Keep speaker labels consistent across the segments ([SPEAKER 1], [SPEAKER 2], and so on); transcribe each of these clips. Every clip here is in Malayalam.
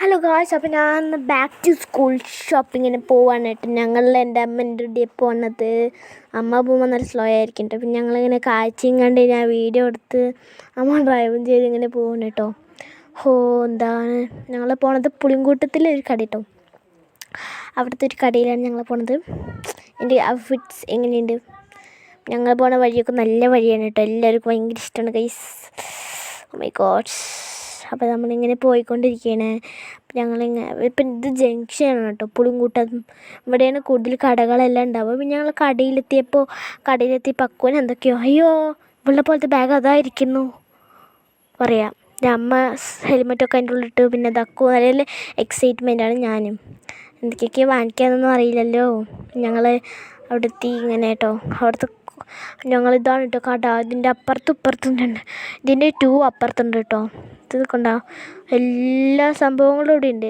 [SPEAKER 1] ഹലോ ഗായ്സ്, അപ്പോൾ ഞാൻ ബാക്ക് ടു സ്കൂൾ ഷോപ്പിങ്ങിന് പോവാണ് കേട്ടോ. എൻ്റെ അമ്മേൻ്റെ കൂടെ പോകുന്നത്. അമ്മ പോകുമ്പോൾ നല്ല സ്ലോ ആയിരിക്കും കേട്ടോ. പിന്നെ ഞങ്ങളിങ്ങനെ കാഴ്ചയും കണ്ട് ഞാൻ വീഡിയോ എടുത്ത് അമ്മ ഡ്രൈവും ചെയ്ത് ഇങ്ങനെ പോകുന്നു കേട്ടോ. എന്താണ് ഞങ്ങൾ പോണത് പുളിങ്കൂട്ടത്തിലെ ഒരു കട കേട്ടോ. അവിടുത്തെ ഒരു കടയിലാണ് ഞങ്ങൾ പോണത്. എൻ്റെ ഔട്ട്ഫിറ്റ്സ് എങ്ങനെയുണ്ട്? ഞങ്ങൾ പോണ വഴിയൊക്കെ നല്ല വഴിയാണ് കേട്ടോ. എല്ലാവർക്കും ഭയങ്കര ഇഷ്ടമാണ് ഗൈസ്. Oh my God. അപ്പോൾ നമ്മളിങ്ങനെ പോയിക്കൊണ്ടിരിക്കുകയാണ്. ഇപ്പം ഇത് ജംഗ്ഷനാണ് കേട്ടോ, പുളിങ്കൂട്ടം. ഇവിടെയാണ് കൂടുതൽ കടകളെല്ലാം ഉണ്ടാവുക. പിന്നെ ഞങ്ങൾ കടയിലെത്തിയപ്പോൾ അക്കുവിന് എന്തൊക്കെയോ അയ്യോ ഇവളുടെ പോലത്തെ ബാഗ് അതായിരിക്കുന്നു പറയാം. അമ്മ ഹെൽമെറ്റൊക്കെ അതിൻ്റെ ഉള്ളിട്ട്. പിന്നെ അക്കു നല്ല എക്സൈറ്റ്മെൻറ്റാണ്. ഞാനും എന്തൊക്കെയൊക്കെയോ വാങ്ങിക്കാനൊന്നും അറിയില്ലല്ലോ. ഞങ്ങൾ അവിടെ എത്തി ഇങ്ങനെ കേട്ടോ. ഞങ്ങളിതാണ് കേട്ടോ കട. ഇതിൻ്റെ അപ്പുറത്തും ഇപ്പുറത്തും ഉണ്ട്. ഇതിൻ്റെ 2 അപ്പുറത്തുണ്ട് കേട്ടോ. ഇത് കൊണ്ടോ എല്ലാ സംഭവങ്ങളും ഇവിടെ ഉണ്ട്.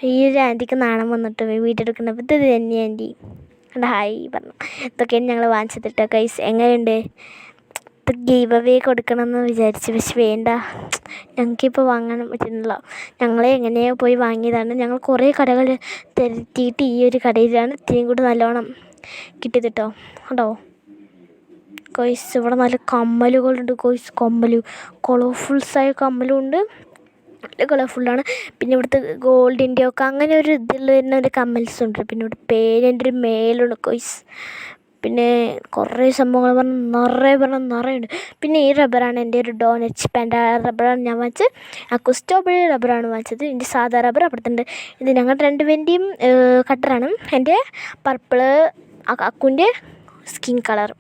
[SPEAKER 1] ഈ ഒരു ആൻറ്റിക്ക് നാണം വന്നിട്ട് വീട്ടിലെടുക്കുന്നത്. ഇത് തന്നെ ആൻറ്റി കണ്ട ഹായ് പറഞ്ഞു. ഇതൊക്കെയാണ് ഞങ്ങൾ വാങ്ങിച്ചത് കേട്ടോ ഗൈസ്. എങ്ങനെയുണ്ട്? ഇത് ഗീവ് അവേ കൊടുക്കണമെന്ന് വിചാരിച്ചു, പക്ഷെ വേണ്ട, ഞങ്ങൾക്കിപ്പോൾ വാങ്ങാൻ പറ്റുന്നില്ല. ഞങ്ങളെ എങ്ങനെയോ പോയി വാങ്ങിയതാണ്. ഞങ്ങൾ കുറേ കടകൾ തിരത്തിയിട്ട് ഈ ഒരു കടയിലാണ് ഇത്തിരിയും കൂടി നല്ലോണം കിട്ടിയത് കേട്ടോ. കേട്ടോ ഗോയ്സ്, ഇവിടെ നല്ല കമ്മലുകളുണ്ട് ഗോയ്സ്. കളർഫുൾസായ കമ്മലുണ്ട്, നല്ല കളർഫുള്ളാണ്. പിന്നെ ഇവിടുത്തെ ഗോൾഡിൻ്റെ ഒക്കെ അങ്ങനെ ഒരു ഇതിൽ വരുന്ന ഒരു കമ്മൽസ് ഉണ്ട്. പിന്നെ ഇവിടെ പേരിൻ്റെ ഒരു മേലുണ്ട് ഗോയ്സ്. പിന്നെ കുറേ സംഭവങ്ങൾ നിറയെ ഉണ്ട്. പിന്നെ ഈ റബ്ബറാണ് എൻ്റെ ഒരു ഡോനറ്റ് പാൻ്റ്. റബ്ബറാണ് ഞാൻ വാങ്ങിച്ചത്. സ്ട്രോബെറി റബ്ബറാണ് വാങ്ങിച്ചത്. എൻ്റെ സാധാ റബ്ബർ അപ്പുറത്തുണ്ട്. ഇത് ഞങ്ങളുടെ രണ്ടുപേരുടെയും കട്ടറാണ്. എൻ്റെ പർപ്പിള്, അക്കുൻ്റെ skin colour.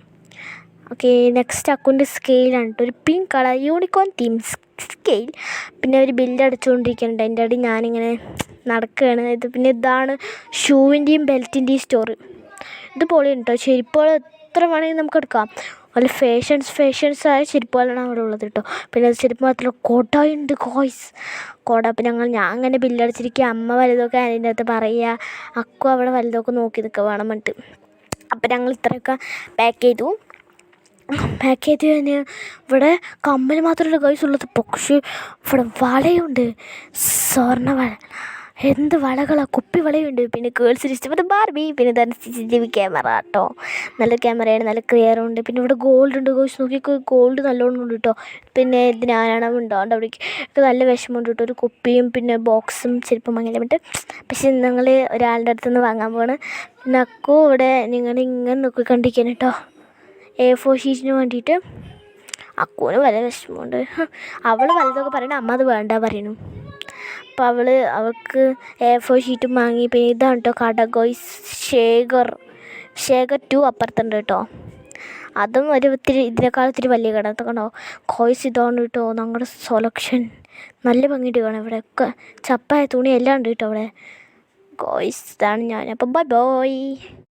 [SPEAKER 1] Okay, next account സ്കെയിലാണ് കേട്ടോ. ഒരു pink colour unicorn theme scale. പിന്നെ ഒരു ബില്ല് അടിച്ചുകൊണ്ടിരിക്കുന്നുണ്ട്. അതിൻ്റെ അടി ഞാനിങ്ങനെ നടക്കുകയാണ്. പിന്നെ ഇതാണ് ഷൂവിൻ്റെയും ബെൽറ്റിൻ്റെയും സ്റ്റോർ. ഇത് പൊളിയുണ്ട് കേട്ടോ. ചെരുപ്പുകൾ എത്ര വേണമെങ്കിൽ നമുക്ക് എടുക്കാം. നല്ല ഫാഷൻസായ ചെരുപ്പുകളാണ് അവിടെ ഉള്ളത് കേട്ടോ. പിന്നെ ചെരുപ്പ് മാത്രമല്ല, കുടയുണ്ട് ഗോയ്സ്. കുട. അപ്പം ഞാൻ അങ്ങനെ ബില്ലടിച്ചിരിക്കുക. അമ്മ വലുതൊക്കെ അതിൻ്റെ അകത്ത് പറയുക, അക്കു അവിടെ വലുതൊക്കെ നോക്കി നിൽക്കുക വേണം പറഞ്ഞിട്ട്. അപ്പം ഞങ്ങൾ ഇത്രയൊക്കെ പാക്ക് ചെയ്തു കഴിഞ്ഞ് ഇവിടെ കമ്മൽ മാത്രമല്ല ഗൈസ് ഉള്ളത്, പക്ഷേ ഇവിടെ വളയുണ്ട്. സ്വർണ്ണ വള. എന്ത് വളകളാണ്, കുപ്പി വളയുണ്ട്. പിന്നെ ഗേൾസിന് ഇഷ്ടപ്പെട്ട ബാർബി. പിന്നെ ഇതാണ് CCTV ക്യാമറ കേട്ടോ. നല്ല ക്യാമറയാണ്, നല്ല ക്ലിയറും ഉണ്ട്. പിന്നെ ഇവിടെ ഗോൾഡ് ഉണ്ട് ഗൈസ്. നോക്കിക്കോ, ഗോൾഡ് നല്ലോണം ഉണ്ട് കേട്ടോ. പിന്നെ ഇതിനാണ് ഉണ്ടാവേണ്ട അവിടേക്ക് നല്ല വിഷമമുണ്ട് കേട്ടോ. ഒരു കുപ്പിയും പിന്നെ ബോക്സും ചെരുപ്പും അങ്ങനെ വിട്ട്. പക്ഷെ ഞങ്ങൾ ഒരാളുടെ അടുത്തുനിന്ന് വാങ്ങാൻ പോവാണ്. പിന്നെ അക്കു ഇവിടെ നിങ്ങളിങ്ങനെ നോക്കിക്കൊണ്ടിരിക്കാൻ കേട്ടോ. A4 ഷീറ്റിന് വേണ്ടിയിട്ട് അക്കുവിന് വല്ല വിഷമമുണ്ട്. അവൾ വലുതൊക്കെ പറയണ, അമ്മ അത് വേണ്ട പറയുന്നു. അപ്പോൾ അവൾക്ക് A4 ഷീറ്റും വാങ്ങി. പിന്നെ ഇതാണ് കേട്ടോ കട ഗോയ്സ്. ശേഖർ 2 അപ്പുറത്തുണ്ട് കേട്ടോ. അതും ഇതിനേക്കാൾ ഇത്തിരി വലിയ കട. കണ്ടോ ഗോയ്സ്, ഇതാണ് കേട്ടോ ഞങ്ങളുടെ സെലക്ഷൻ. നല്ല ഭംഗിയിട്ട് കാണാം. ഇവിടെയൊക്കെ ചപ്പായ തുണി എല്ലാം ഉണ്ട് കേട്ടോ അവിടെ ഗോയ്സ്. ഇതാണ് ഞാൻ. അപ്പം ബൈ.